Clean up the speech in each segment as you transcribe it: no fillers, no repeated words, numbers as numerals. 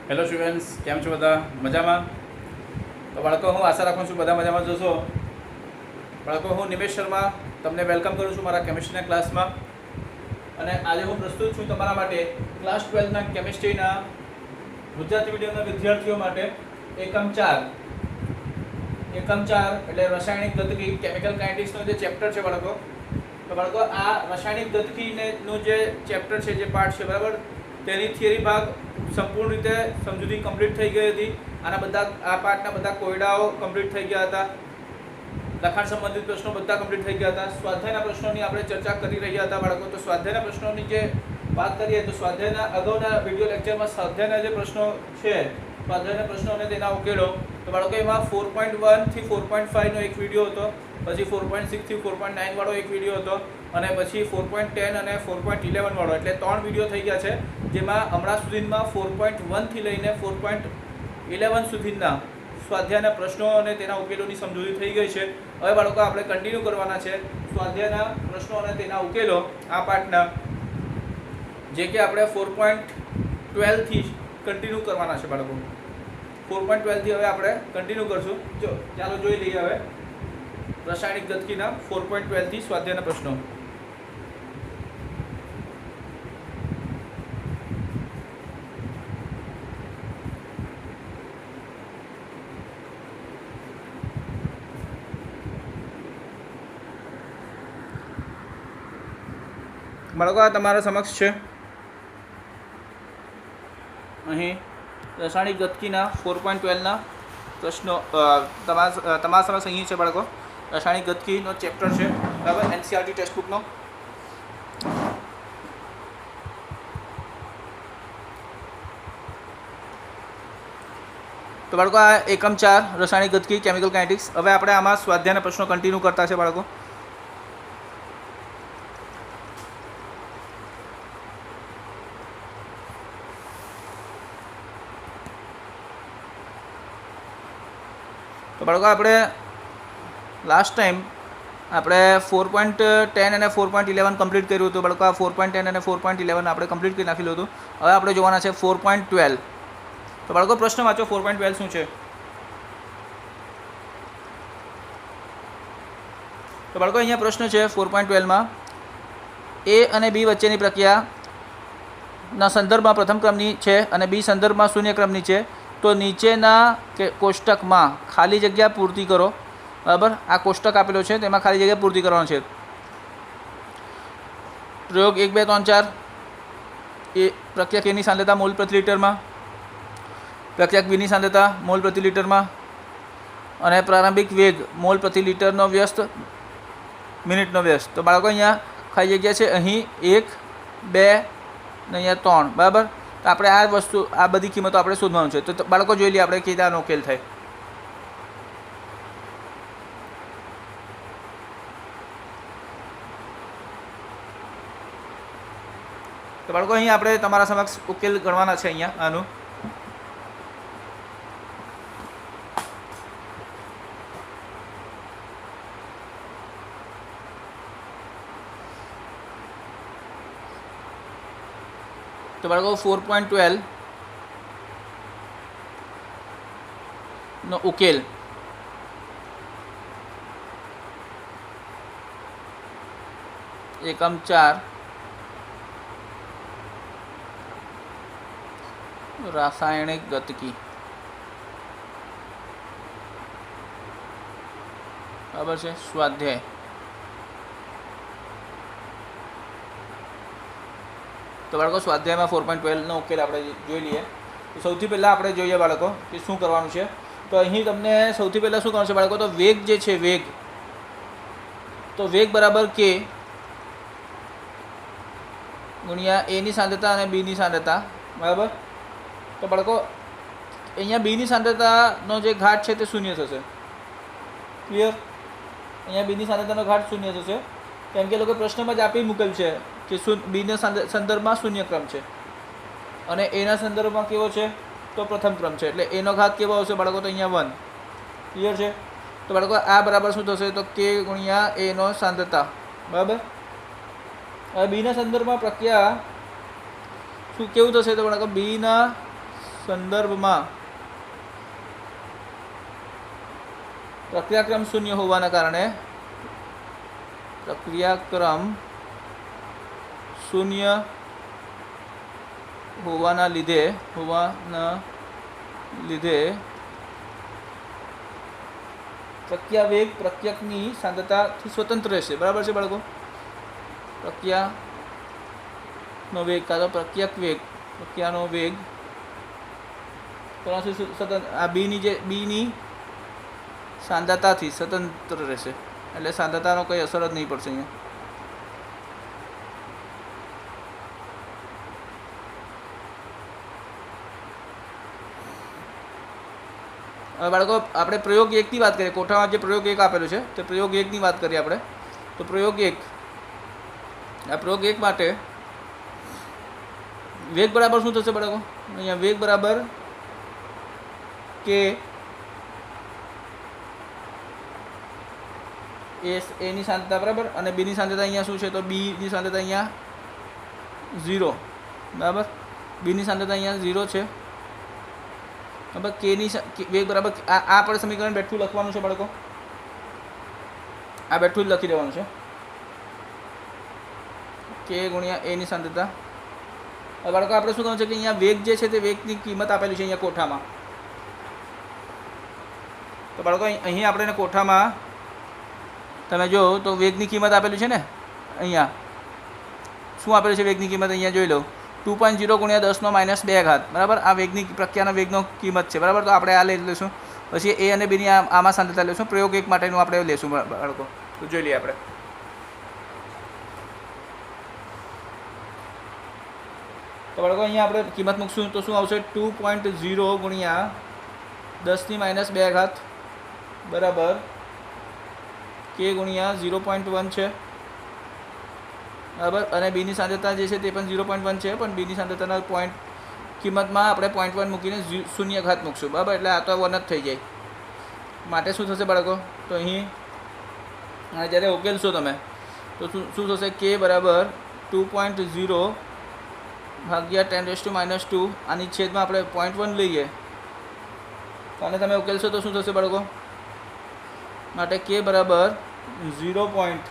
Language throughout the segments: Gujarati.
હેલો સ્ટુડન્ટ્સ, કેમ છો બધા? મજામાં? તો બાળકો, હું આશા રાખું છું બધા મજામાં જશો. બાળકો, હું નિમેશ શર્મા તમને વેલકમ કરું છું મારા કેમિસ્ટ્રીના ક્લાસમાં. અને આજે હું પ્રસ્તુત છું તમારા માટે ક્લાસ 12ના કેમિસ્ટ્રીના ગુજરાતી મીડિયમના વિદ્યાર્થીઓ માટે એકમ 4 એટલે રાસાયણિક ગતિકી કેમિકલ કાઇનેટિક્સનો જે ચેપ્ટર છે બાળકો. તો બાળકો, આ રાસાયણિક ગતિકીનું જે ચેપ્ટર છે, જે પાર્ટ છે બરાબર, તેની થિયરી ભાગ સંપૂર્ણ રીતે સમજૂતી કમ્પ્લીટ થઈ ગઈ હતી. આ પાર્ટના બધા કોયડાઓ કમ્પ્લીટ થઈ ગયા હતા. લખાણ સંબંધિત પ્રશ્નો બધા કમ્પ્લીટ થઈ ગયા હતા. સ્વાધ્યાયના પ્રશ્નોની આપણે ચર્ચા કરી રહ્યા હતા બાળકો. તો સ્વાધ્યાયના પ્રશ્નોની જે વાત કરીએ તો સ્વાધ્યાયના અગાઉના વિડીયો લેક્ચરમાં સ્વાધ્યાયના જે પ્રશ્નો છે, સ્વાધ્યાયના પ્રશ્નો અને તેના ઉકેલો, તો બાળકો એમાં 4.1 થી 4.5 નો એક વિડીયો હતો, પછી 4.6 થી 4.9 વાળો એક વિડીયો હતો, અને પછી 4.10 અને 4.11 વાળો, એટલે 3 વિડીયો થઈ ગયા છે. જેમાં હમણાં સુધીમાં 4.1 થી લઈને 4.11 સુધીના સ્વાધ્યાયના પ્રશ્નો અને તેના ઉકેલોની સમજૂતી થઈ ગઈ છે. હવે બાળકો, આપણે કન્ટિન્યુ કરવાના છે સ્વાધ્યાયના પ્રશ્નો અને તેના ઉકેલો આ પાઠના, જે કે આપણે 4.12 થી કન્ટિન્યુ કરવાના છે બાળકો. 4.12 થી હવે આપણે કન્ટિન્યુ કરશું. ચાલો જોઈ લઈએ હવે રાસાયણિક ગતિકીના 4.12 થી સ્વાધ્યાયના પ્રશ્નો. બાળકો, આ તમારા સમક્ષ છે અહીં રાસાયણિક ગતિકીના 4.12ના પ્રશ્નો તમારા સમક્ષ અહીં છે બાળકો. રાસાયણિક ગતિકીનો ચેપ્ટર છે બરાબર, એનસીઆરટી ટેક્સ્ટબુકનો. તો બાળકો, આ એકમ 4 રાસાયણિક ગતિકી કેમિકલ કાઇનેટિક્સ. હવે આપણે આમાં સ્વાધ્યાયના પ્રશ્નો કન્ટિન્યુ કરતા છે બાળકો. તો બાળકો, આપણે લાસ્ટ ટાઈમ આપણે 4.10 અને 4.11 કમ્પ્લીટ કર્યું હતું બાળકો. આ 4.10 અને 4.11 આપણે કમ્પ્લીટ કરી નાખેલું હતું. હવે આપણે જોવાના છે 4.12. તો બાળકો, પ્રશ્ન વાંચો. 4.12 શું છે? તો બાળકો, અહીંયા પ્રશ્ન છે 4.12માં, એ અને બી વચ્ચેની પ્રક્રિયાના સંદર્ભમાં પ્રથમ ક્રમની છે અને બી સંદર્ભમાં શૂન્ય ક્રમની છે, તો નીચેના કોષ્ટકમાં ખાલી જગ્યા પૂર્તિ કરો. બરાબર, આ કોષ્ટક આપેલો છે, તેમાં ખાલી જગ્યા પૂર્તિ કરવાનો છે. પ્રયોગ 1, 2, 3, 4. એ પ્રક્રિયા કેની સાંદ્રતા મોલ પ્રતિ લિટરમાં, પ્રક્રિયા બીની સાંદ્રતા મોલ પ્રતિ લિટરમાં, અને પ્રારંભિક વેગ મોલ પ્રતિ લિટરનો વ્યસ્ત મિનિટનો વ્યસ્ત. તો બાળકો, અહીંયા ખાલી જગ્યા છે અહીં 1, 2 ને અહીંયા 3. બરાબર, તો આપણે આ બધી કિંમતો આપણે શોધવાનું છે. તો બાળકો, જોઈ લઈએ આપણે કેવી આનો ઉકેલ થાય. તો બાળકો, અહીંયા આપણે તમારા સમક્ષ ઉકેલ ગણવાના છે અહીંયા આનું. તો બાળકો, 4.12 નો ઉકેલ એકમ 4 રાસાયણિક ગતિકી. બરાબર છે, સ્વાધ્યાય. તો બાળકો, સ્વાધ્યાયમાં 4.12નો ઉકેલ આપણે જોઈ લઈએ. તો સૌથી પહેલાં આપણે જોઈએ બાળકો કે શું કરવાનું છે. તો અહીં તમને સૌથી પહેલાં શું કરવાનું છે બાળકો? તો વેગ જે છે, વેગ બરાબર કે ગુણ્યા એની સાંદ્રતા અને બીની સાંદ્રતા. બરાબર, તો બાળકો, અહીંયા બીની સાંદ્રતાનો જે ઘાટ છે તે શૂન્ય થશે. ક્લિયર? અહીંયા બીની સાંદ્રતાનો ઘાટ શૂન્ય થશે, કેમ કે લોકો પ્રશ્નમાં જ આપી મૂકેલ છે કે બીના સંદર્ભમાં શૂન્ય ક્રમ છે અને એના સંદર્ભમાં કેવો છે? તો પ્રથમ ક્રમ છે. એટલે એનો ઘાત કેવો આવશે બાળકો? તો અહીંયા 1. ક્લિયર છે? તો બાળકો, આ બરાબર શું થશે? તો કે ગુણ્યા એનો સાંદ્રતા. બરાબર, હવે બીના સંદર્ભમાં પ્રક્રિયા શું કેવું થશે? તો બાળકો, બીના સંદર્ભમાં પ્રક્રિયાક્રમ શૂન્ય હોવાના કારણે પ્રક્રિયાક્રમ શૂન્ય હોવાના લીધે પ્રક્રિયા વેગ પ્રક્રિયકની સાંદ્રતાથી સ્વતંત્ર રહેશે. બરાબર છે બાળકો? પ્રક્રિયાનો વેગ કાં તો પ્રક્રિયાનો વેગ કોનાથી સ્વતંત્ર? આ બીની સાંદ્રતાથી સ્વતંત્ર રહેશે, એટલે સાંદ્રતાનો કંઈ અસર જ નહીં પડશે અહીંયા. હવે બાળકો આપણે પ્રયોગ 1 ની વાત કરીએ. કોઠામાં જે પ્રયોગ 1 આપેલો છે તે પ્રયોગ 1 ની વાત કરીએ આપણે. તો પ્રયોગ 1, આ પ્રયોગ 1 માટે વેગ બરાબર શું થશે બાળકો? અહીંયા વેગ બરાબર કે એની સાંદ્રતા બરાબર, અને બીની સાંદ્રતા અહીંયા શું છે? તો બીની સાંદ્રતા અહીંયા 0 બરાબર. બીની સાંદ્રતા અહીંયા 0 છે બરાબર. કેની વેગ બરાબર આ આપણે સમીકરણ બેઠું લખવાનું છે બાળકો. આ બેઠું જ લખી દેવાનું છે, કે ગુણ્યા એની સાંદ્રતા. હવે બાળકો આપણે શું કહ્યું છે કે અહીંયા વેગ જે છે તે વેગની કિંમત આપેલી છે અહીંયા કોઠામાં. તો બાળકો અહીં આપણે કોઠામાં તમે જો તો વેગની કિંમત આપેલી છે ને. અહીંયા શું આપેલું છે વેગની કિંમત? અહીંયા જોઈ લો 2.0 ગુણ્યા 10⁻². બરાબર. આ વેગની પ્રક્રિયાના વેગનો કિંમત છે બરાબર. તો આપણે આ લઈ લઈશું, પછી એ અને બીની આમાં સાંદ્રતા લઈશું. પ્રયોગ 1 માટેનું આપણે લઈશું બાળકો. તો જોઈ લઈએ આપણે. તો બાળકો અહીંયા આપણે કિંમત મૂકશું તો શું આવશે? 2.0 ગુણ્યા 10⁻² બરાબર કે ગુણ્યા 0.1 છે બરાબર. અને બીની સાંદ્રતા જે છે તે પણ 0.1 છે, પણ બીની સાંદ્રતાના પોઈન્ટ કિંમતમાં આપણે 0.1 મૂકીને 0 મૂકશું બરાબર. એટલે આ તો 1 જ થઈ જાય. માટે શું થશે બાળકો? તો અહીં જ્યારે ઉકેલશો તમે તો શું થશે? કે બરાબર 2.0 ભાગ્યા 10⁻². આની છેદમાં આપણે 0.1 લઈએ તો આને તમે ઉકેલશો તો શું થશે બાળકો? માટે કે બરાબર 0.2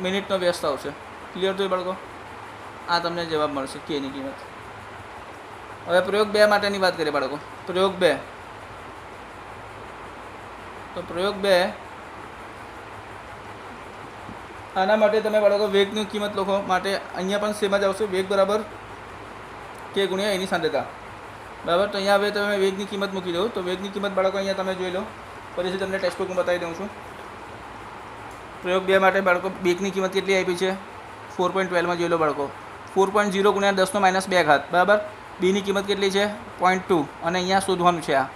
મિનિટનો વ્યસ્ત આવશે. ક્લિયર થયું બાળકો? આ તમને જવાબ મળશે કેની કિંમત. હવે પ્રયોગ 2 માટેની વાત કરીએ બાળકો. પ્રયોગ 2, તો પ્રયોગ 2 આના માટે તમે બાળકો વેગની કિંમત લખો. માટે અહીંયા પણ સેમ જ આવશે. વેગ બરાબર કે ગુણ્યા એની સાંદ્રતા બરાબર. તો અહીંયા હવે તમે વેગની કિંમત મૂકી દો. તો વેગની કિંમત બાળકો અહીંયા તમે જોઈ લો. ફરીથી તમને ટેક્સ્ટબુકમાં બતાવી દઉં છું. પ્રયોગ 2 માટે બાળકો વેગની કિંમત કેટલી આપી છે? 4.12 જોઈ લો બાળકો. 4.0 ગુણ્યા 10⁻². બરાબર. બીની કિંમત કેટલી છે? 0.2. અને અહીંયા શોધવાનું છે આ.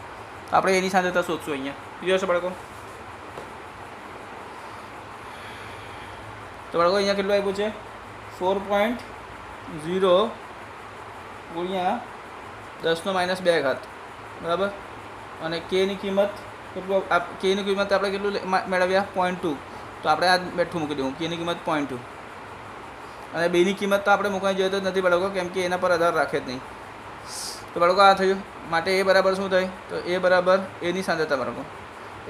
આપણે એની સાંદ્રતા શોધશું અહીંયા. ક્લિયર છે બાળકો? તો બાળકો અહીંયા કેટલું આપ્યું છે? 4.0 ગુણ્યા 10⁻². બરાબર. અને કેની કિંમત કેટલું? કેની કિંમત આપણે કેટલું મેળવ્યા? 0.2. તો આપણે આ બેઠું મૂકી દઉં. કેની કિંમત 0.2. અને બેની કિંમત તો આપણે મૂકવાની જરૂર જ નથી બાળકો, કેમ કે એના પર આધાર રાખે જ નહીં. તો બાળકો આ થયું. માટે એ બરાબર શું થાય? તો એ બરાબર એની સાંદ્રતા બાળકો.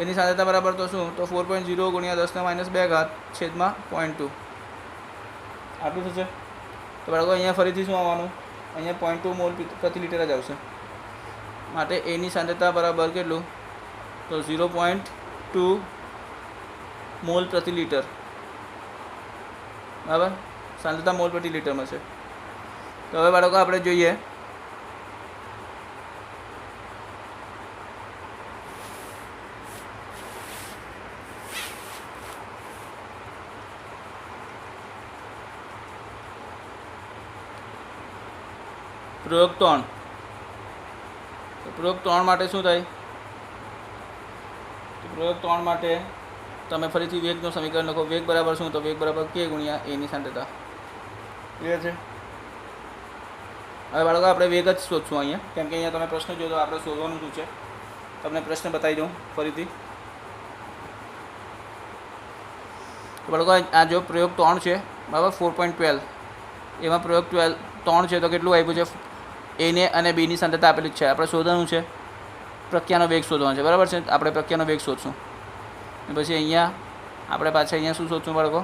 એની સાંદ્રતા બરાબર તો શું? તો 4.0 ગુણ્યા 10⁻². છેદમાં 0.2. આટલું થશે. તો બાળકો અહીંયા ફરીથી શું આવવાનું? અહીંયા 0.2 મોલ પ્રતિ લિટર જ આવશે. માટે એની સાંદ્રતા બરાબર કેટલું? તો 0.2 મોલ પ્રતિ લિટર બરાબર. સાંદ્રતા મોલ પ્રતિ લિટરમાં છે. તો હવે બાળકો આપણે જોઈએ પ્રયોગ 3. તો પ્રયોગ 3 માટે શું થાય? તો પ્રયોગ 3 માટે તમે ફરીથી વેગનું સમીકરણ લખો. વેગ બરાબર શું? તો વેગ બરાબર કે ગુણ્યા એની સાંદ્રતા. ક્લિયર છે? હવે બાળકો આપણે વેગ જ શોધશું અહીંયા, કેમ કે અહીંયા તમે પ્રશ્ન જોયો તો આપણે શોધવાનું શું છે. તમને પ્રશ્ન બતાવી દઉં ફરીથી. તો બાળકો આ જો પ્રયોગ 3 છે બરાબર 4.12, એમાં પ્રયોગ 3 છે તો કેટલું આપ્યું છે? એને અને બીની સાંદ્રતા આપેલી છે, આપણે શોધવાનું છે પ્રક્રિયાનો વેગ શોધવાનો છે, બરાબર છે. આપણે પ્રક્રિયાનો વેગ શોધશું. પછી અહીંયા આપણે પાછા અહીંયા શું શોધશું બાળકો?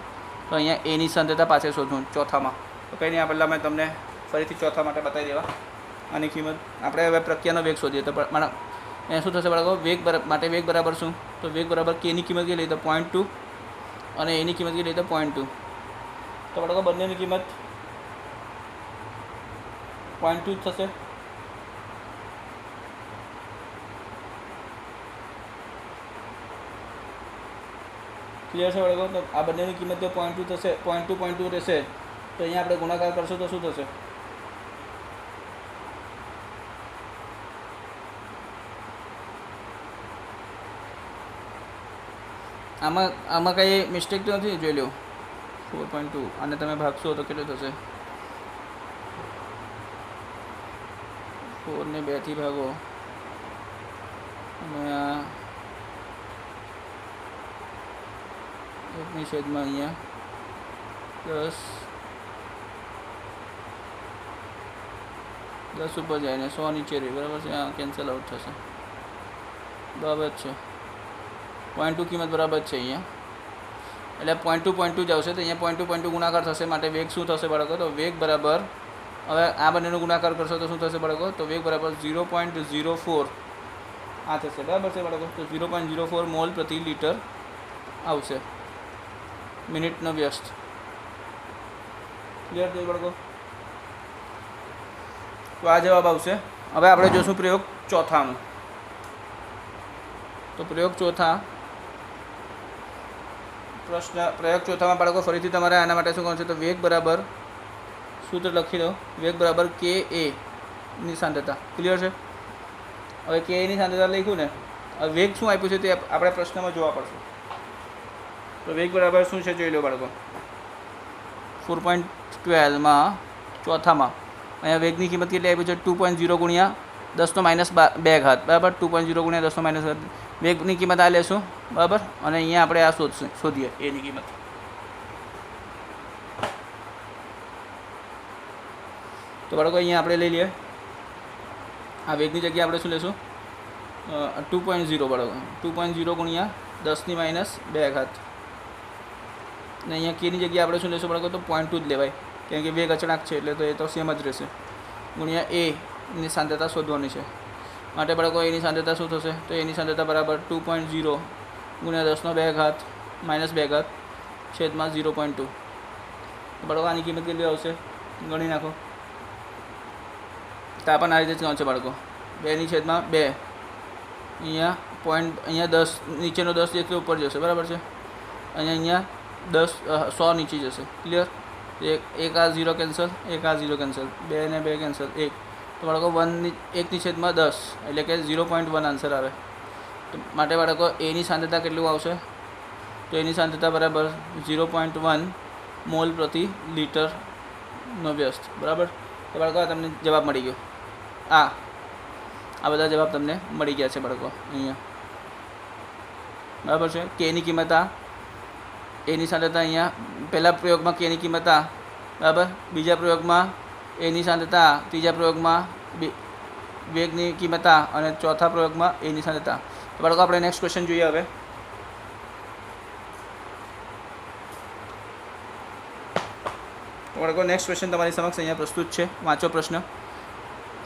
તો અહીંયા એની સાંદ્રતા પાછળ શોધવું ચોથામાં. તો કંઈ નહીં, આ પહેલાં મેં તમને ફરીથી ચોથા માટે બતાવી દેવા. આની કિંમત આપણે હવે પ્રક્રિયાનો વેગ શોધીએ તો મારા અહીંયા શું થશે બાળકો? વેગ માટે વેગ બરાબર શું? તો વેગ બરાબર કેની કિંમત કેટલી? તો 0.2 અને એની કિંમત કેટલી? તો 0.2. તો બાળકો બંનેની કિંમત 0.2 થશે. ક્લિયર છે બાળકો? તો આ બંનેની કિંમત જો 0.2 થશે, 0.2 રહેશે, તો અહીંયા આપણે ગુણાકાર કરશું તો શું થશે? આમાં કંઈ મિસ્ટેક તો નથી? જોઈ લો. 4.2 અને તમે ભાગશો તો કેટલું થશે? 4 ને 2 થી ભાગો અને આ 1 છેદમાં અહીંયા 10 ઉપર જાય ને 100 નીચે રહી, બરાબર છે. આ કેન્સલ આઉટ થશે, બરાબર છે. 0.2 કિંમત બરાબર છે અહીંયા, એટલે 0.2 જ આવશે. તો અહીંયા 0.2 ગુણાકાર થશે, માટે વેગ શું થશે બાળકો? તો વેગ બરાબર, હવે આ બંનેનો ગુણાકાર કરશો તો શું થશે બાળકો? તો વેગ બરાબર 0.04 આ થશે, બરાબર છે બાળકો. તો 0.04 મોલ પ્રતિ લિટર આવશે મિનિટનો વ્યસ્ત. ક્લિયર છે બાળકો? તો આ જવાબ આવશે. હવે આપણે જોશું પ્રયોગ ચોથામાં. તો પ્રયોગ ચોથામાં બાળકો ફરીથી તમારે આના માટે શું કરવું છે? તો વેગ બરાબર સૂત્ર લખી દો. વેગ બરાબર કે એ ની સાંદ્રતા. ક્લિયર છે? હવે કે એની સાંદ્રતા લખ્યું ને, હવે વેગ શું આપ્યું છે તે આપણે પ્રશ્નમાં જોવા પડશે. તો વેગ બરાબર શું છે જોઈ લો બાળકો. 4.12માં ચોથામાં અહીંયા વેગની કિંમત કેટલી આપી છે? 2.0 ગુણ્યા 10⁻², બરાબર. 2.0 ગુણ્યા 10⁻². વેગની કિંમત આ લેશું, બરાબર. અને અહીંયા આપણે આ શોધીએ એની કિંમત. તો બાળકો અહીંયા આપણે લઈ લઈએ આ વેગની જગ્યાએ આપણે શું લેશું? 2.0 બાળકો. 2.0 ગુણ્યા 10⁻². અને અહીંયા કેની જગ્યાએ આપણે શું લેશું બાળકો? તો 0.2 જ લેવાય, કેમ કે વેગ અચળાંક છે એટલે તો એ તો સેમ જ રહેશે. ગુણ્યા એની સાંદ્રતા શોધવાની છે, માટે બાળકો એની સાંદ્રતા શું થશે? તો એની સાંદ્રતા બરાબર 2.0 ગુણ્યા 10⁻²-2 છેદમાં 0.2. બાળકો આની કિંમત કેટલી આવશે? ગણી નાખો. તો આપણને આ રીતે જ છે બાળકો. 2/2 અહીંયા અહીંયા 10 નીચેનો 10 જેટલો ઉપર જશે, બરાબર છે. અને અહીંયા 100 નીચે જશે. ક્લિયર? એક આ 0 કેન્સલ, એક આ 0 કેન્સલ, 2 ને 2 કેન્સલ, 1. તો બાળકો 1/10 એટલે કે 0.1 આન્સર આવે. તો માટે બાળકો એની સાંદ્રતા કેટલું આવશે? તો એની સાંદ્રતા બરાબર 0.1 મોલ પ્રતિ લિટરનો વ્યસ્ત, બરાબર. તો બાળકો તમને જવાબ મળી ગયો. આ બધા જવાબ તમને મળી ગયા છે બાળકો અહીંયા, બરાબર છે. કેની કિંમત આ, એની સાંદ્રતા અહીંયા પહેલા પ્રયોગમાં કેની કિંમત આ, બરાબર. બીજા પ્રયોગમાં એની સાંદ્રતા, ત્રીજા પ્રયોગમાં વેગની કિંમત આ, અને ચોથા પ્રયોગમાં એની સાંદ્રતા. તો બાળકો આપણે નેક્સ્ટ ક્વેશ્ચન જોઈએ હવે. બાળકો નેક્સ્ટ ક્વેશ્ચન તમારી સમક્ષ અહીંયા પ્રસ્તુત છે. વાંચો પ્રશ્ન.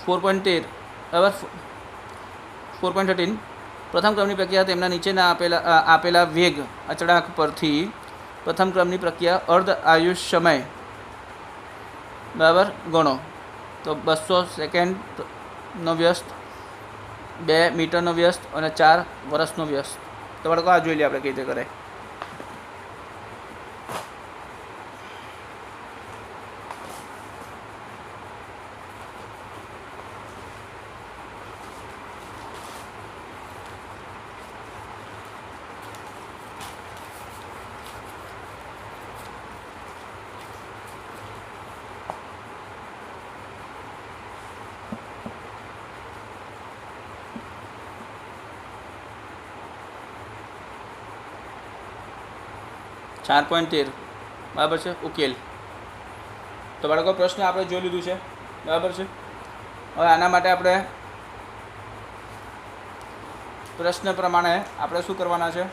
4.13 બરાબર. 4.13 પ્રથમ ક્રમની પ્રક્રિયા તેમના નીચેના આપેલા વેગ અચળાંક પરથી પ્રથમ ક્રમની પ્રક્રિયા અર્ધ આયુષ સમય બરાબર ગણો. તો 200 સેકન્ડનો વ્યસ્ત, 2 મીટરનો વ્યસ્ત અને 4 વર્ષનો વ્યસ્ત. તો બાળકો આ જોઈ લઈએ આપણે કઈ રીતે કરાય. ચાર 4.13 બરાબર છે. ઉકેલ. તો બાળકો પ્રશ્ન આપણે જોઈ લીધું છે, બરાબર છે. હવે આના માટે આપણે પ્રશ્ન પ્રમાણે આપણે શું કરવાના છે?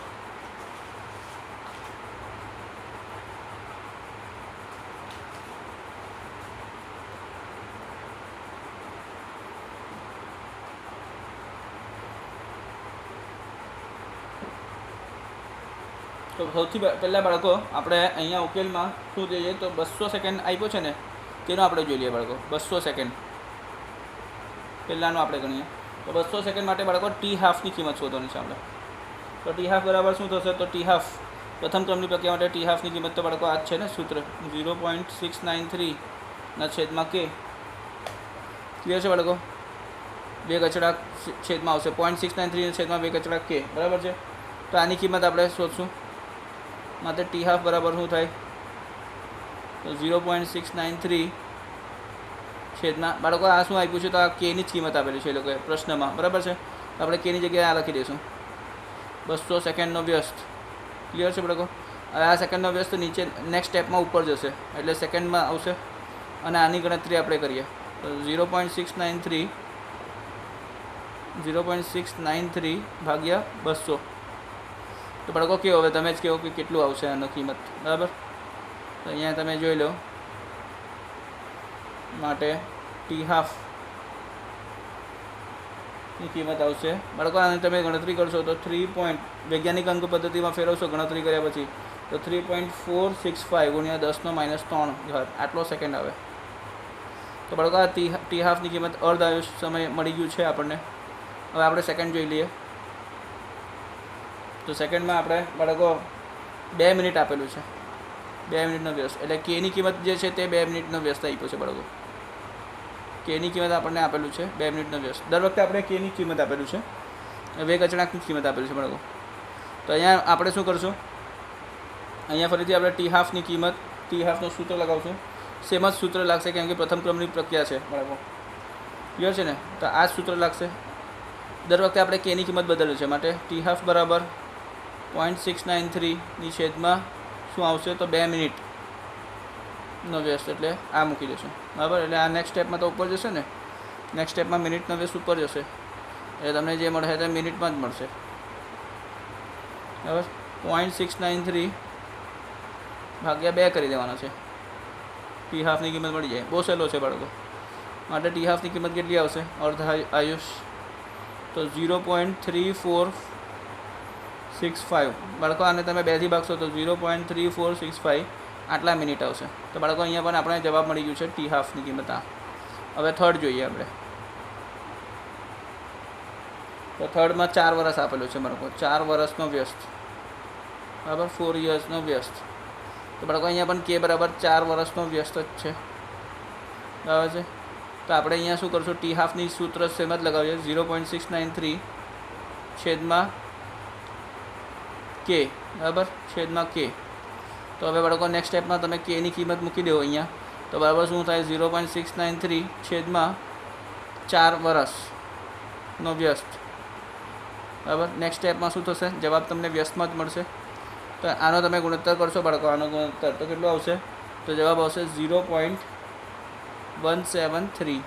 તો સૌથી પહેલાં બાળકો આપણે અહીંયા ઉકેલમાં શું જોઈએ તો 200 સેકન્ડ આપ્યો છે ને તેનો આપણે જોઈ લઈએ બાળકો. 200 સેકન્ડ પહેલાંનો આપણે ગણીએ તો 200 સેકન્ડ માટે બાળકો ટી હાફની કિંમત શોધવાની છે આપણે. તો ટી હાફ બરાબર શું થશે? તો ટી હાફ પ્રથમ ક્રમની પ્રક્રિયા માટે ટી હાફની કિંમત તો બાળકો આ જ છે ને સૂત્ર 0.693 ના છેદમાં કે. ક્લિયર છે બાળકો? 2 કચડા છેદમાં આવશે 0.693 ના છેદમાં 2 કચડા કે. બરાબર છે. તો આની કિંમત આપણે શોધશું. માટે ટી હાફ બરાબર શું થાય? તો 0.693 છેદમાં બાળકો આ શું આપ્યું છે? તો આ કેની જ કિંમત આપેલી છે એ લોકોએ પ્રશ્નમાં. બરાબર છે. તો આપણે કેની જગ્યાએ આ લખી દઈશું 200 સેકન્ડનો વ્યસ્ત. ક્લિયર છે બાળકો? હવે આ સેકન્ડનો વ્યસ્ત નીચે નેક્સ્ટ સ્ટેપમાં ઉપર જશે એટલે સેકન્ડમાં આવશે અને આની ગણતરી આપણે કરીએ તો 0.693 ભાગ્યા 200. તો બાળકો કહો હવે તમે જ કહો કે કેટલું આવશે આનો કિંમત. બરાબર. તો અહીંયા તમે જોઈ લો માટે ટી હાફની કિંમત આવશે બાળકો. આને તમે ગણતરી કરશો તો 3 વૈજ્ઞાનિક અંક પદ્ધતિમાં ફેરવશો ગણતરી કર્યા પછી તો 3.465 ગુણ્યા 10⁻³ આટલો સેકન્ડ આવે. તો બાળકો આ ટી હાફની કિંમત અર્ધ આયુષ સમય મળી ગયું છે આપણને. હવે આપણે સેકન્ડ જોઈ લઈએ. તો સેકન્ડમાં આપણે બાળકો 2 મિનિટ આપેલું છે. 2 મિનિટનો વ્યસ્ત એટલે કેની કિંમત જે છે તે 2 મિનિટનો વ્યસ્ત આપ્યો છે બાળકો. કેની કિંમત આપણને આપેલું છે 2 મિનિટનો વ્યસ્ત. દર વખતે આપણે કેની કિંમત આપેલું છે, 2 કચડાની કિંમત આપેલું છે બાળકો. તો અહીંયા આપણે શું કરશું? અહીંયા ફરીથી આપણે ટી હાફની કિંમત ટી હાફનું સૂત્ર લગાવશું. સેમ જ સૂત્ર લાગશે કેમ કે પ્રથમ ક્રમની પ્રક્રિયા છે બાળકો. ક્લિયર છે ને? તો આ જ સૂત્ર લાગશે. દર વખતે આપણે કેની કિંમત બદલેલું છે માટે ટી હાફ બરાબર 0.693 ની છેદમાં શું આવશે? તો 2 મિનિટનો વ્યસ્ત એટલે આ મૂકી દઈશું. બરાબર. એટલે આ નેક્સ્ટ સ્ટેપમાં તો ઉપર જશે ને. નેક્સ્ટ સ્ટેપમાં મિનિટનો વ્યસ્ત ઉપર જશે એટલે તમને જે મળશે તે મિનિટમાં જ મળશે. બરાબર. 0.693 ભાગ્યા 2 કરી દેવાના છે. ટી હાફની કિંમત મળી જાય. બહુ સહેલો છે બાળકો. માટે ટી હાફની કિંમત કેટલી આવશે અર્ધ આયુષ? તો 0.3465 બાળકો. આને તમે 2 થી ભાગશો તો 0.3465 આટલા મિનિટ આવશે. તો બાળકો અહીંયા પણ આપણે જવાબ મળી ગયું છે ટી હાફની કિંમત આ. હવે થર્ડ જોઈએ આપણે. તો થર્ડમાં 4 વર્ષ આપેલું છે બાળકો. 4 વર્ષનો વ્યસ્ત. બરાબર. 4 યર્સનો વ્યસ્ત. તો બાળકો અહીંયા પણ કે બરાબર 4 વર્ષનો વ્યસ્ત જ છે. બરાબર છે. તો આપણે અહીંયા શું કરશું? ટી હાફની સૂત્ર સેમ જ લગાવીએ 0.693 છેદમાં કે. બરાબર. છેદમાં કે. તો હવે બાળકો નેક્સ્ટ સ્ટેપમાં તમે કેની કિંમત મૂકી દો અહીંયા તો બરાબર શું થાય? 0.693 છેદમાં 4 વર્ષનો વ્યસ્ત. બરાબર. નેક્સ્ટ સ્ટેપમાં શું થશે? જવાબ તમને વ્યસ્તમાં જ મળશે. તો આનો તમે ગુણોત્તર કરશો બાળકો. આનો ગુણોત્તર તો કેટલો આવશે? તો જવાબ આવશે 0.173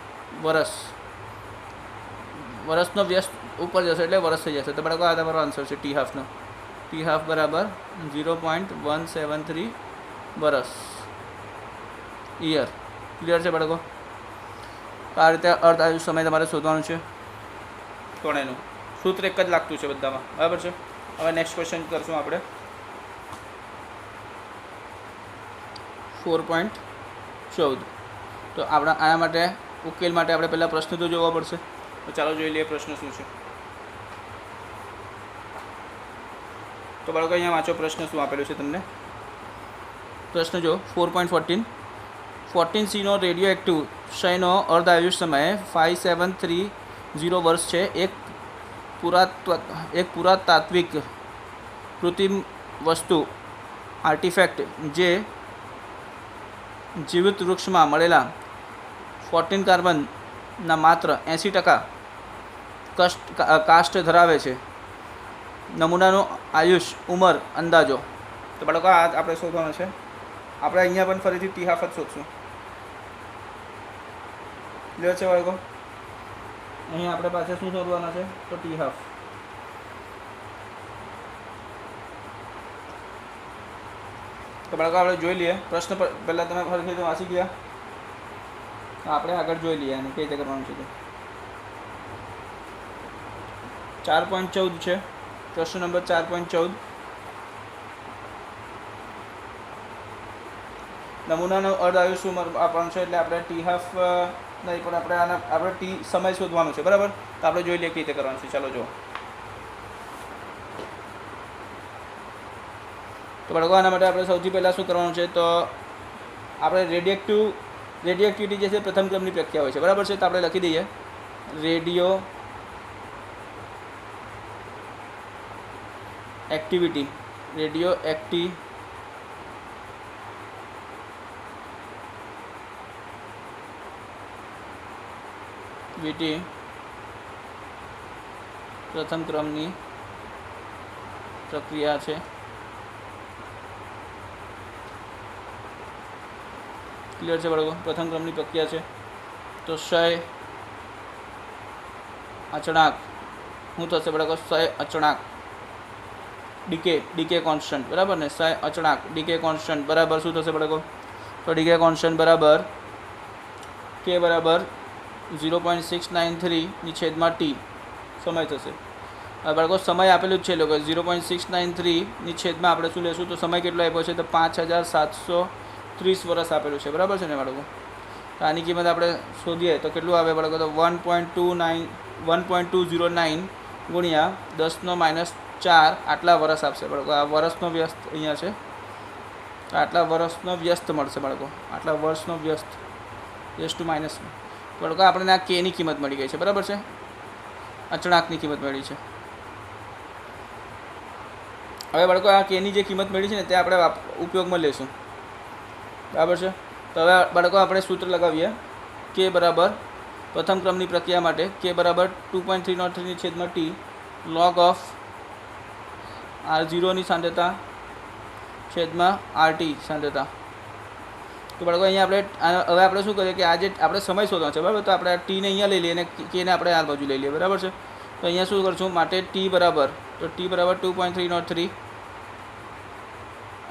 વર્ષનો વ્યસ્ત ઉપર જશે એટલે વર્ષ થઈ જશે. તો બાળકો આ તમારો આન્સર છે ટી હાફનો. ટી હાફ બરાબર 0.173 વર્ષ યર. ક્લિયર છે બાળકો? આ રીતે અર્ધ આયુષ સમય તમારે શોધવાનું છે. કોણ એનું સૂત્ર એક જ લાગતું છે બધામાં. બરાબર છે. હવે નેક્સ્ટ ક્વેશ્ચન કરશું આપણે 4.14. તો આપણા આના માટે ઉકેલ માટે આપણે પહેલાં પ્રશ્ન તો જોવો પડશે. તો ચાલો જોઈ લઈએ પ્રશ્ન શું છે. તો બાળકો અહીંયા વાંચો પ્રશ્ન શું આપેલું છે તમને. પ્રશ્ન જો 4.14. 14C નો રેડિયો એક્ટિવ ક્ષયનો અર્ધ આયુષ સમયે 5730 વર્ષ છે. એક પુરાતાત્વિક કૃત્રિમ વસ્તુ આર્ટિફેક્ટ જે જીવિત વૃક્ષમાં મળેલા 14 કાર્બનના માત્ર 80% કાસ્ટ ધરાવે છે. નમૂનાનું આયુષ ઉંમર અંદાજો. તો બાળકો આ આપણે શોધવાનો છે. આપણે અહીંયા પણ ફરીથી ટી હાફ જ શોધશું. ક્લિયર છે બાળકો? અહીં આપણે પાછળ શું શોધવાના છે? તો ટી હાફ. તો બાળકો આપણે જોઈ લઈએ પ્રશ્ન પહેલાં તમે ફરીથી તો વાંચી ગયા, આપણે આગળ જોઈ લઈએ અને કઈ રીતે કરવાનું છે. 4.14 છે પ્રશ્ન નંબર 4.14. નમૂનાનો અર્ધાયુષ્ય આપણને છે એટલે આપણે ટી હાફ નહીં પણ આપણે ટી સમય શોધવાનો છે, બરાબર. તો આપણે જોઈ લઈએ કઈ રીતે કરવાનું છે. ચાલો જુઓ. તો બાળકો આના માટે આપણે સૌથી પહેલાં શું કરવાનું છે? તો આપણે રેડિયોએક્ટિવિટી જે છે પ્રથમ ક્રમની પ્રક્રિયા હોય છે, બરાબર છે. તો આપણે લખી દઈએ રેડિયો એક્ટિવિટી પ્રથમ ક્રમની પ્રક્રિયા છે. ક્લિયર છે બાળકો? પ્રથમ ક્રમની પ્રક્રિયા છે. તો ક્ષય અચળાંક શું થશે બાળકો? ક્ષય અચળાંક ડીકે કોન્સ્ટન્ટ, બરાબર ને. ક્ષય અચળાંક ડીકે કોન્સ્ટન્ટ બરાબર શું થશે બાળકો? તો ડીકે કોન્સ્ટન્ટ બરાબર કે બરાબર 0.693 ની છેદમાં ટી સમય થશે. બાળકો સમય આપેલું જ છે લોકો 0.693 ની છેદમાં આપણે શું લેશું? તો સમય કેટલો આપ્યો છે? તો 5730 વર્ષ આપેલું છે, બરાબર છે ને બાળકો. તો આની કિંમત આપણે શોધીએ તો કેટલું આવે બાળકો? તો 1.209 ગુણ્યા 10⁻4 આટલા વર્ષ આપશે બાળકો. આ વર્ષનો વ્યસ્ત અહીંયા છે, તો આટલા વર્ષનો વ્યસ્ત મળશે બાળકો. આટલા વર્ષનો વ્યસ્ત ટુ માઇનસ બાળકો આપણને આ કેની કિંમત મળી ગઈ છે, બરાબર છે. અચળાંકની કિંમત મળી છે. હવે બાળકો આ કેની જે કિંમત મળી છે ને તે આપણે ઉપયોગમાં લેશું, બરાબર છે. તો હવે બાળકો આપણે સૂત્ર લગાવીએ કે બરાબર પ્રથમ ક્રમની પ્રક્રિયા માટે કે બરાબર 2.303 ની છેદમાં ટી log ઓફ R0ની સાંદ્રતા છેદમાં RT સાંદ્રતા. તો બાળકો અહીંયા હવે આપણે શું કરીએ કે આજે આપણે સમય શોધવાનો છે, બરાબર. તો આપણે ટીને અહીંયા લઈ લઈએ અને કેને આપણે આ બાજુ લઈ લઈએ, બરાબર છે. તો અહીંયા શું કરશું? માટે ટી બરાબર 2.303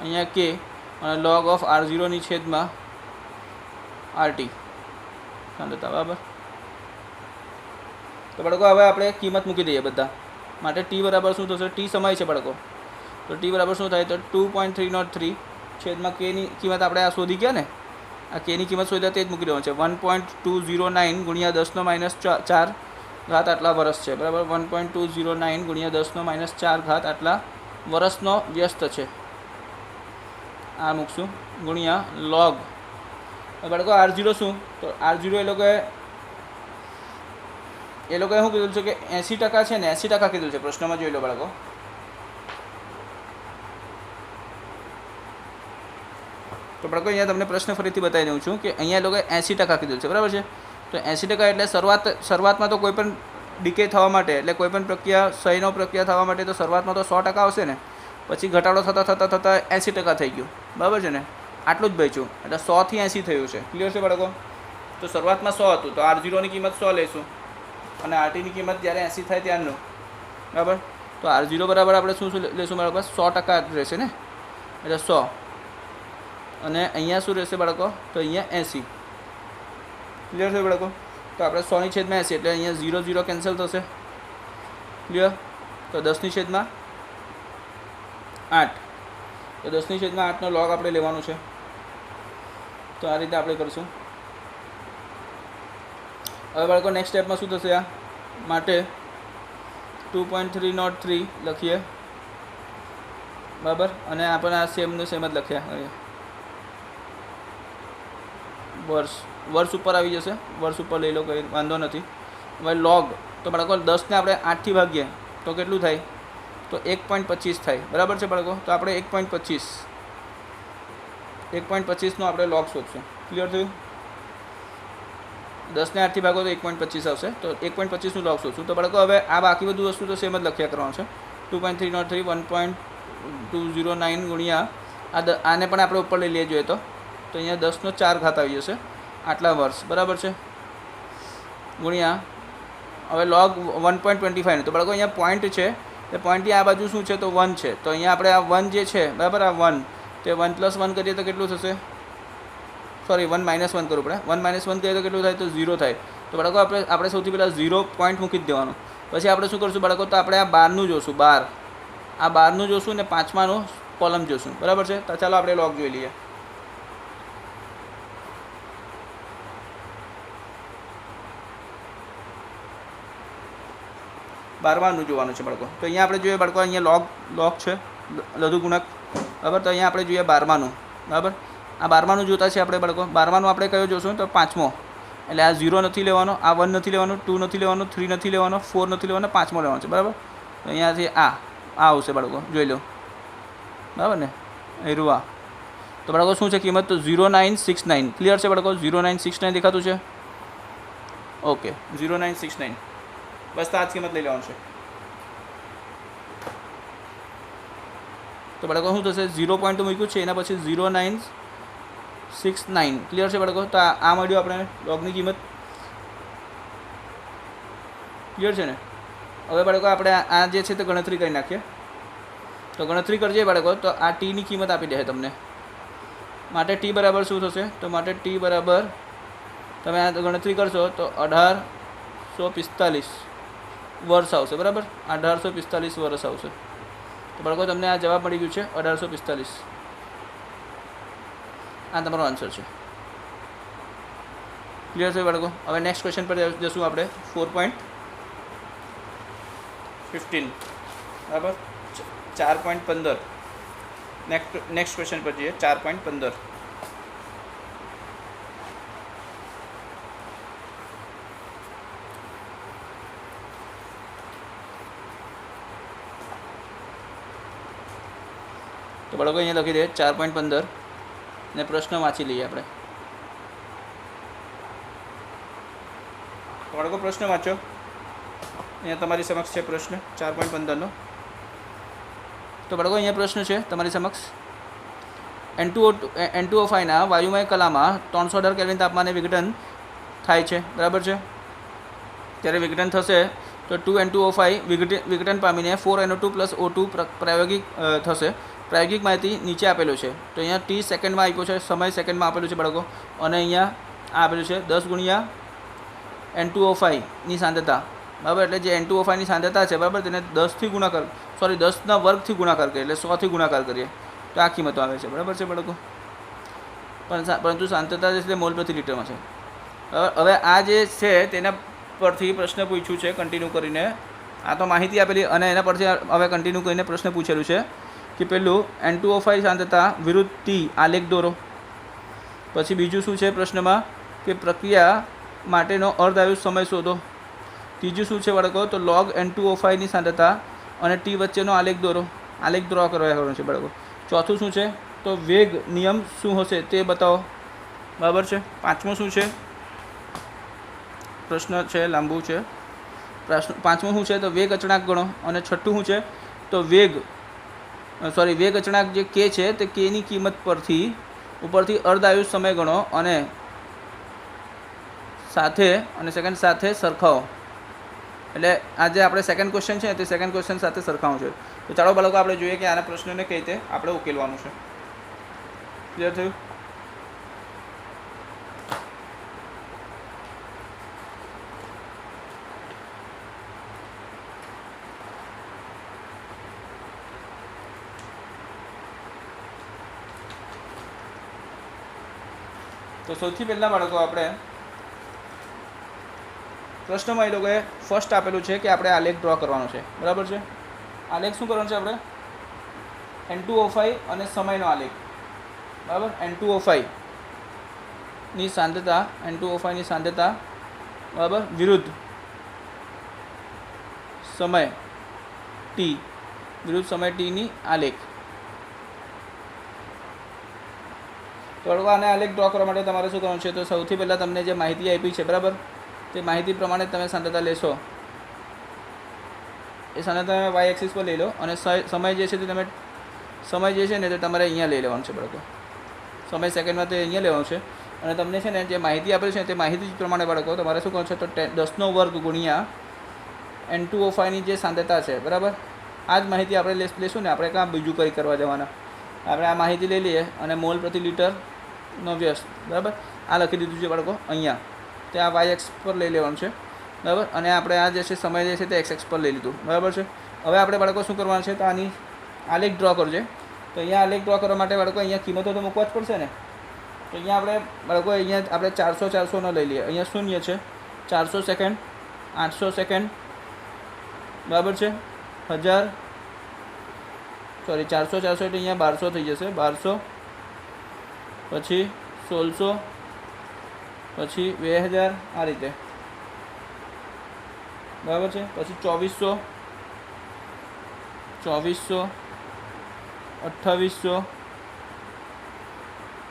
અહીંયા કે અને log ઓફ R0ની છેદમાં RT સાંદ્રતા, બરાબર. તો બાળકો હવે આપણે કિંમત મૂકી દઈએ બધા માટે. ટી બરાબર શું થશે? ટી સમય છે બાળકો. તો ટી બરાબર શું થાય? તો 2.303 છેદમાં કેની કિંમત આપણે આ શોધી ગયા ને, આ કેની કિંમત શોધ્યા તે જ મૂકી દેવાનું છે. 1.209 ગુણ્યા 10⁻4 ઘાત આટલા વર્ષ છે, બરાબર. 1.209 ગુણ્યા 10⁻4 ઘાત આટલા વર્ષનો વ્યસ્ત છે, આ મૂકશું ગુણ્યા log બાળકો R0 શું? તો R0 એ લોકોએ શું કીધું છે કે 80% છે ને, 80% કીધું છે પ્રશ્નમાં. જોઈ લો બાળકો. તો બાળકો અહીંયા તમને પ્રશ્ન ફરીથી બતાવી દઉં છું કે અહીંયા લોકોએ 80% કીધું છે, બરાબર છે. તો 80% એટલે શરૂઆતમાં તો કોઈ પણ ડીકે થવા માટે એટલે કોઈ પણ પ્રક્રિયા ક્ષયનો પ્રક્રિયા થવા માટે તો શરૂઆતમાં તો 100% આવશે ને, પછી ઘટાડો થતાં 80% થઈ ગયું, બરાબર છે ને. આટલું જ બચ્યું એટલે 100 થી 80 થયું છે. ક્લિયર છે બાળકો? તો શરૂઆતમાં 100 હતું તો R0ની કિંમત 100 લઈશું અને RTની કિંમત જ્યારે 80 થાય ત્યારનું, બરાબર. તો R0 બરાબર આપણે શું લઈશું બરાબર? 100% રહેશે ને, એટલે 100 અને અહીંયા શું રહેશે બાળકો? તો અહીંયા 80. ક્લિયર છે બાળકો? તો આપણે 100ની છેદમાં 80 એટલે અહીંયા 0 0 કેન્સલ થશે. ક્લિયર? તો 10ની છેદમાં 8 તો 10ની છેદમાં 8નો log આપણે લેવાનો છે. તો આ રીતે આપણે કરીશું. હવે બાળકો નેક્સ્ટ સ્ટેપમાં શું થશે? આ માટે 2.303 લખીએ, બરાબર. અને આપણે આ સેમનું સેમ જ લખ્યા. વર્ષ ઉપર આવી જશે, વર્ષ ઉપર લઈ લો, કંઈ વાંધો નથી. હવે log તો બાળકો 10ને આપણે 8થી ભાગીએ તો કેટલું થાય? તો 1.25 થાય, બરાબર છે બાળકો. તો આપણે 1.25નો આપણે log શોધશું. ક્લિયર થયું? 10ને 8થી ભાગો તો 1.25 આવશે. તો 1.25નું log શોધશું. તો બાળકો હવે આ બાકી બધું વસ્તુ તો સેમ જ લખ્યા કરવાનું છે. 2.303 1.209 ગુણ્યા આને પણ આપણે ઉપર લઈ લઈએ જોઈએ તો અહીંયા 10⁴ ઘાત આવી જશે આટલા વર્ષ, બરાબર છે, ગુણ્યા હવે log 1.25 તો બાળકો અહીંયા પોઈન્ટ છે, તે પોઈન્ટની આ બાજુ શું છે તો 1 છે, તો અહીંયા આપણે આ 1 જે છે બરાબર, આ 1 તે 1 + 1 કરીએ તો કેટલું થશે, સોરી 1 - 1 કરવું પડે, 1 - 1 કરીએ તો કેટલું થાય તો 0 થાય. તો બાળકો આપણે સૌથી પહેલાં 0 પોઈન્ટ મૂકી જ દેવાનો. પછી આપણે શું કરશું બાળકો, તો આપણે આ 12નું જોશું, 12 આ 12નું જોશું ને 5માનું કોલમ જોશું, બરાબર છે. તો ચાલો આપણે લોગ જોઈ લઈએ. બારમાનું જોવાનું છે બાળકો. તો અહીંયા આપણે જોઈએ બાળકો, અહીંયા લોગ છે લઘુ ગુણક, બરાબર. તો અહીંયા આપણે જોઈએ 12માનું, બરાબર. આ 12માનું જોતા છે આપણે બાળકો. 12માનું આપણે કયો જોશું તો 5મો, એટલે આ 0 નથી લેવાનો, આ 1 નથી લેવાનું, 2 નથી લેવાનું, 3 નથી લેવાનો, 4 નથી લેવાનો, 5મો લેવાનો છે, બરાબર. તો અહીંયાથી આ આવશે બાળકો, જોઈ લો, બરાબર ને, એરું આ. તો બાળકો શું છે કિંમત તો 0969. ક્લિયર છે બાળકો, 0969 દેખાતું છે? ઓકે, 0969 બસ તો આ જ કિંમત લઈ લેવાનું છે. તો બાળકો શું થશે, 0 પોઈન્ટ મૂક્યું છે, એના પછી 0969. ક્લિયર છે બાળકો. તો આ મળ્યું આપણે લોગની કિંમત. ક્લિયર છે ને? હવે બાળકો આપણે આ જે છે તે ગણતરી કરી નાખીએ. તો ગણતરી કરજે બાળકો. તો આ ટીની કિંમત આપી દે તમને. માટે ટી બરાબર શું થશે, તો માટે ટી બરાબર તમે આ ગણતરી કરશો તો 1845 વર્ષ આવશે, બરાબર. 1845 વર્ષ આવશે. તો બાળકો તમને આ જવાબ મળી ગયું છે 1845. આ તમારો આન્સર છે. ક્લિયર છે બાળકો. હવે નેક્સ્ટ ક્વેશ્ચન પર જશું આપણે 4.15, બરાબર, 4.15. નેક્સ્ટ ક્વેશ્ચન પર જઈએ 4.15. તો બાળકો અહીંયા લખી દે 4.15 ને પ્રશ્ન વાંચી લઈએ આપણે. બાળકો પ્રશ્ન વાંચો. અહીંયા તમારી સમક્ષ છે પ્રશ્ન 4.15નો. તો બાળકો અહીંયા પ્રશ્ન છે તમારી સમક્ષ. N2O5ના વાયુમય કલામાં 318 કેલ્વિન તાપમાને વિઘટન થાય છે, બરાબર છે. ત્યારે વિઘટન થશે તો 2N2O5 વિઘટન પામીને 4NO2 + O2 પ્રાયોગિક થશે. પ્રાયોગિક માહિતી નીચે આપેલું છે. તો અહીંયા ટી સેકન્ડમાં આપ્યો છે, સમય સેકન્ડમાં આપેલું છે બાળકો. અને અહીંયા આ આપેલું છે 10 × N2O5ની સાંદ્રતા, બરાબર. એટલે જે N2O5ની સાંદ્રતા છે, બરાબર, તેને 10થી ગુણાકાર, સોરી 10ના વર્ગથી ગુણાકાર કરીએ, એટલે 100થી ગુણાકાર કરીએ તો આ કિંમતો આવે છે, બરાબર છે બાળકો. પરંતુ સાંદ્રતા જે છે મોલ પ્રતિ લિટરમાં છે. હવે આ જે છે તેના પરથી પ્રશ્ન પૂછ્યું છે કન્ટિન્યુ કરીને. આ તો માહિતી આપેલી અને એના પરથી હવે કન્ટિન્યુ કરીને પ્રશ્ન પૂછેલું છે કે પહેલું N2O5 સાંદ્રતા વિરુદ્ધ ટી આલેખ દોરો. પછી બીજું શું છે પ્રશ્નમાં કે પ્રક્રિયા માટેનો અર્ધાયુષ સમય શોધો. ત્રીજું શું છે બાળકો, તો log N2O5ની સાંદ્રતા અને ટી વચ્ચેનો આલેખ દોરો. આલેખ ડ્રો કરવાનો છે બાળકો. ચોથું શું છે, તો વેગ નિયમ શું હશે તે બતાવો, બરાબર છે. પાંચમું શું છે, પ્રશ્ન છે લાંબુ છે. પાંચમું શું છે, તો વેગ અચળાંક ગણો. અને છઠ્ઠું શું છે, તો વેગ અચળાંક જે કે છે તે કેની કિંમત ઉપરથી અર્ધાયુષ સમય ગણો અને સેકન્ડ સાથે સરખાવો. એટલે આ જે આપણે સેકન્ડ ક્વેશ્ચન છે તે સેકન્ડ ક્વેશ્ચન સાથે સરખાવું છે. તો ચાલો બાળકો આપણે જોઈએ કે આના પ્રશ્નને કઈ રીતે આપણે ઉકેલવાનું છે. ક્લિયર થયું? તો સૌથી પહેલાં બાળકો આપણે પ્રશ્નમાં એ લોકોએ ફર્સ્ટ આપેલું છે કે આપણે આલેખ ડ્રો કરવાનો છે, બરાબર છે. આલેખ શું કરવાનો છે આપણે, N2O5 અને સમયનો આલેખ, બરાબર. N2O5ની સાંદ્રતા, બરાબર, વિરુદ્ધ સમય ટીની આલેખ. તો આને આલેખ ડ્રો કરવા માટે તમારે શું કરવાનું છે, તો સૌથી પહેલાં તમને જે માહિતી આપી છે, બરાબર, તે માહિતી પ્રમાણે તમે સાંદ્રતા લેશો. એ સાંદ્રતા તમે વાય એક્સિસ પર લઈ લો અને સમય જે છે તે તમે ને તે તમારે અહીંયા લઈ લેવાનું છે બાળકો. સમય સેકન્ડમાં તે અહીંયા લેવાનું છે. અને તમને છે ને જે માહિતી આપેલી છે તે માહિતી પ્રમાણે બાળકો તમારે શું કરવાનું છે, તો 10નો વર્ગ ગુણ્યા N2O5 જે સાંદ્રતા છે, બરાબર. આ જ માહિતી આપણે લેશું ને, આપણે કાં બીજું કંઈ કરવા જવાના. આપણે આ માહિતી લઈ લઈએ અને મોલ પ્રતિ લીટરનો વ્યસ્ત, બરાબર. આ લખી દીધું છે બાળકો અહીંયા, તે આ વાય એક્સ પર લઈ લેવાનું છે, બરાબર. અને આપણે આ જે છે સમય જે છે તે એક્સ પર લઈ લીધું, બરાબર છે. હવે આપણે બાળકો શું કરવાનું છે, તો આની આલેખ ડ્રો કરજે. તો અહીંયા આલેખ ડ્રો કરવા માટે બાળકો અહીંયા કિંમતો તો મૂકવા જ પડશે ને. તો અહીંયા આપણે બાળકો અહીંયા આપણે 400 લઈ લઈએ. અહીંયા શૂન્ય છે, 400 સેકન્ડ, 800 સેકન્ડ, બરાબર છે. 1000 સોરી 400 એટલે અહીંયા 1200 થઈ જશે, 1200, પછી 1600, પછી 2000, આ રીતે, બરાબર છે. પછી 2400, 2800,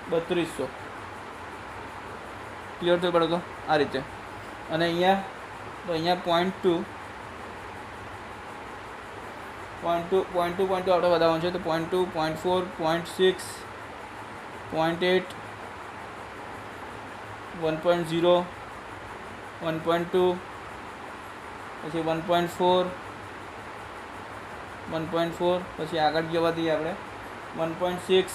3200, ક્લિયર થયું બાળકો, આ રીતે. અને અહીંયા તો અહીંયા પોઈન્ટ ટુ આપણે વધારવાનું છે. તો 0.2, 0.4, 0.6, 0.8, 1.0, 1.2, પછી 1.4, 1.4, પછી આગળ જવા દઈએ આપણે 1.6,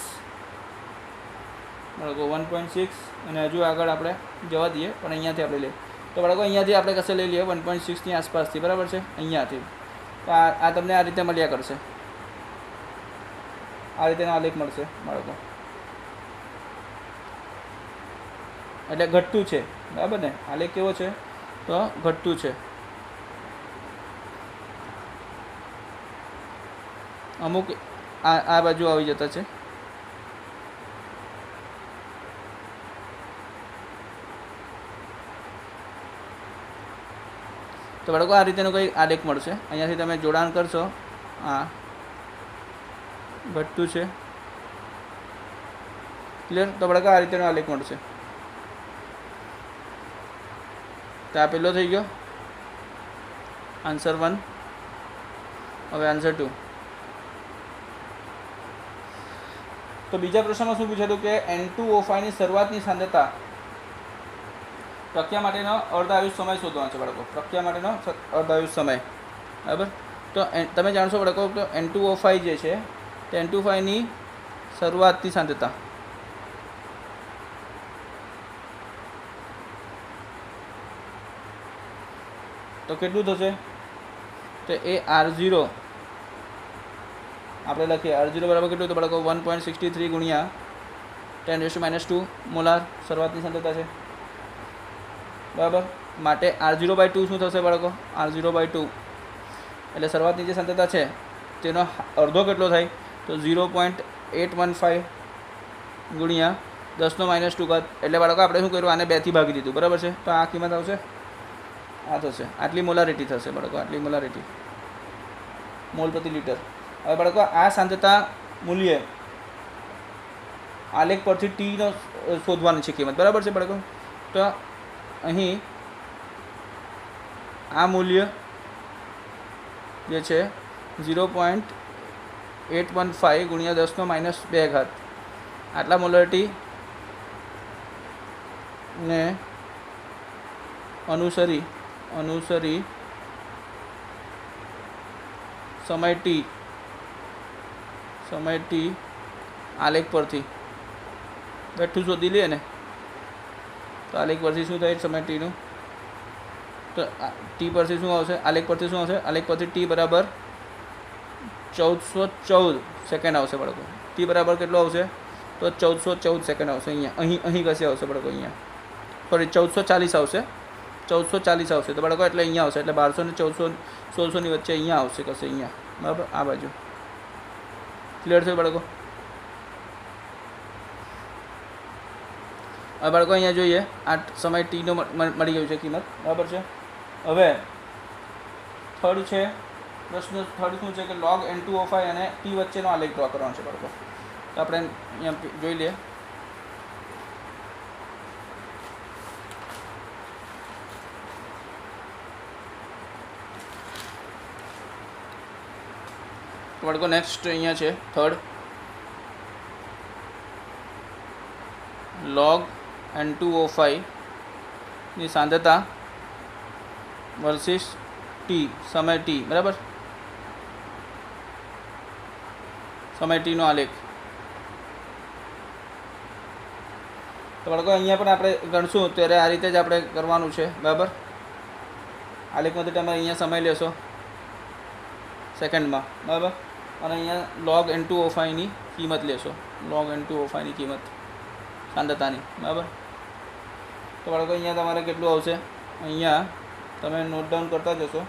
બાળકો 1.6, અને હજુ આગળ આપણે જવા દઈએ, પણ અહીંયાથી આપણે લઈએ. તો બાળકો અહીંયાથી આપણે કશે લઈ લઈએ 1.6ની આસપાસથી, બરાબર છે, અહીંયાથી. તો આ તમને આ રીતે મળ્યા કરશે, આ રીતેનો આલેખ મળશે બાળકો. એટલે ઘટતું છે, બરાબર ને. આલેખ કેવો છે, તો ઘટતું છે. અમુક આ બાજુ આવી જતા છે. તો બાળકો આ રીતેનો કંઈ આલેખ મળશે. અહીંયાથી તમે જોડાણ કરશો, આ ઘટતું છે, ક્લિયર. તો બાળકો આ રીતેનો આલેખ મળશે. તો આ પહેલો થઈ ગયો આન્સર 1. હવે આન્સર 2. તો બીજા પ્રશ્નમાં શું પૂછાયું કે N2O5ની શરૂઆતની સાંદ્રતા પ્રક્રિયા માટેનો અર્ધાયુષ સમય શોધવાનો છે બાળકો. પ્રક્રિયા માટેનો અર્ધાયુષ સમય, બરાબર. તો તમે જાણશો બાળકો તો N2O5 જે છે તે N2O5ની શરૂઆતની સાંદ્રતા તો કેટલું થશે, તો એ R0 આપણે લખીએ. R0 બરાબર કેટલું, તો બાળકો 1.63 ગુણ્યા 10⁻², મોલાર શરૂઆતની સાંદ્રતા છે, બરાબર. માટે R0/2 શું થશે બાળકો, R0/2 એટલે શરૂઆતની જે સાંદ્રતા છે તેનો અડધો કેટલો થાય, તો 0.815 ગુણ્યા 10⁻², એટલે બાળકો આપણે શું કર્યું, આને 2થી ભાગી દીધું, બરાબર છે. તો આ કિંમત આવશે, આ થશે, આટલી મોલારિટી થશે બાળકો, આટલી મોલારિટી, મોલ પ્રતિ લીટર. હવે બાળકો આ સાંદ્રતા મૂલ્ય આલેખ પરથી ટીનો શોધવાની છે કિંમત, બરાબર છે બાળકો. તો અહીં આ મૂલ્ય જે છે 0.815 ગુણ્યા 10⁻², આટલા મોલારિટી ને અનુસરી સમય ટી આલેખ પરથી બેઠું શોધી લે ને, તો આલેખ પરથી શું થાય સમય ટીનું, તો ટી પરથી શું આવશે, આલેખ પરથી શું આવશે, આલેખ પરથી ટી બરાબર 1414 સેકન્ડ આવશે બાળકો. ટી બરાબર કેટલો આવશે, તો 1414 સેકન્ડ આવશે. અહીં કશે આવશે બાળકો, અહીંયા સોરી 1440 આવશે, 1440 આવશે. તો બાળકો એટલે અહીંયા આવશે, એટલે 1200 ને 1600ની વચ્ચે અહીંયા આવશે કશે, અહીંયા, બરાબર, આ બાજુ. ક્લિયર છે બાળકો. હવે બાળકો અહીંયા જોઈએ આ સમય ટીનો મળી ગયું છે કિંમત, બરાબર છે. હવે થર્ડ છે પ્રશ્ન, થર્ડ શું છે કે log N2O5 અને ટી વચ્ચેનો આલેખ ડ્રો કરવાનો છે બાળકો. તો આપણે અહીંયા જોઈ લઈએ. બાળકો નેક્સ્ટ અહીંયા છે થર્ડ, log N2O5 ની સાંદ્રતા વર્સિસ ટી, સમય ટી, બરાબર, સમય ટીનો આલેખ. તો બાળકો અહીંયા પણ આપણે ગણશું ત્યારે આ રીતે જ આપણે કરવાનું છે, બરાબર. આલેખમાંથી તમે અહીંયા સમય લેશો સેકન્ડમાં, બરાબર, અને અહીંયા log N2O5ની કિંમત લેશો, log N2O5ની કિંમત સાંદ્રતાની, બરાબર. તો બાળકો અહીંયા તમારે કેટલું આવશે, અહીંયા તમે નોટ ડાઉન કરતા જશો.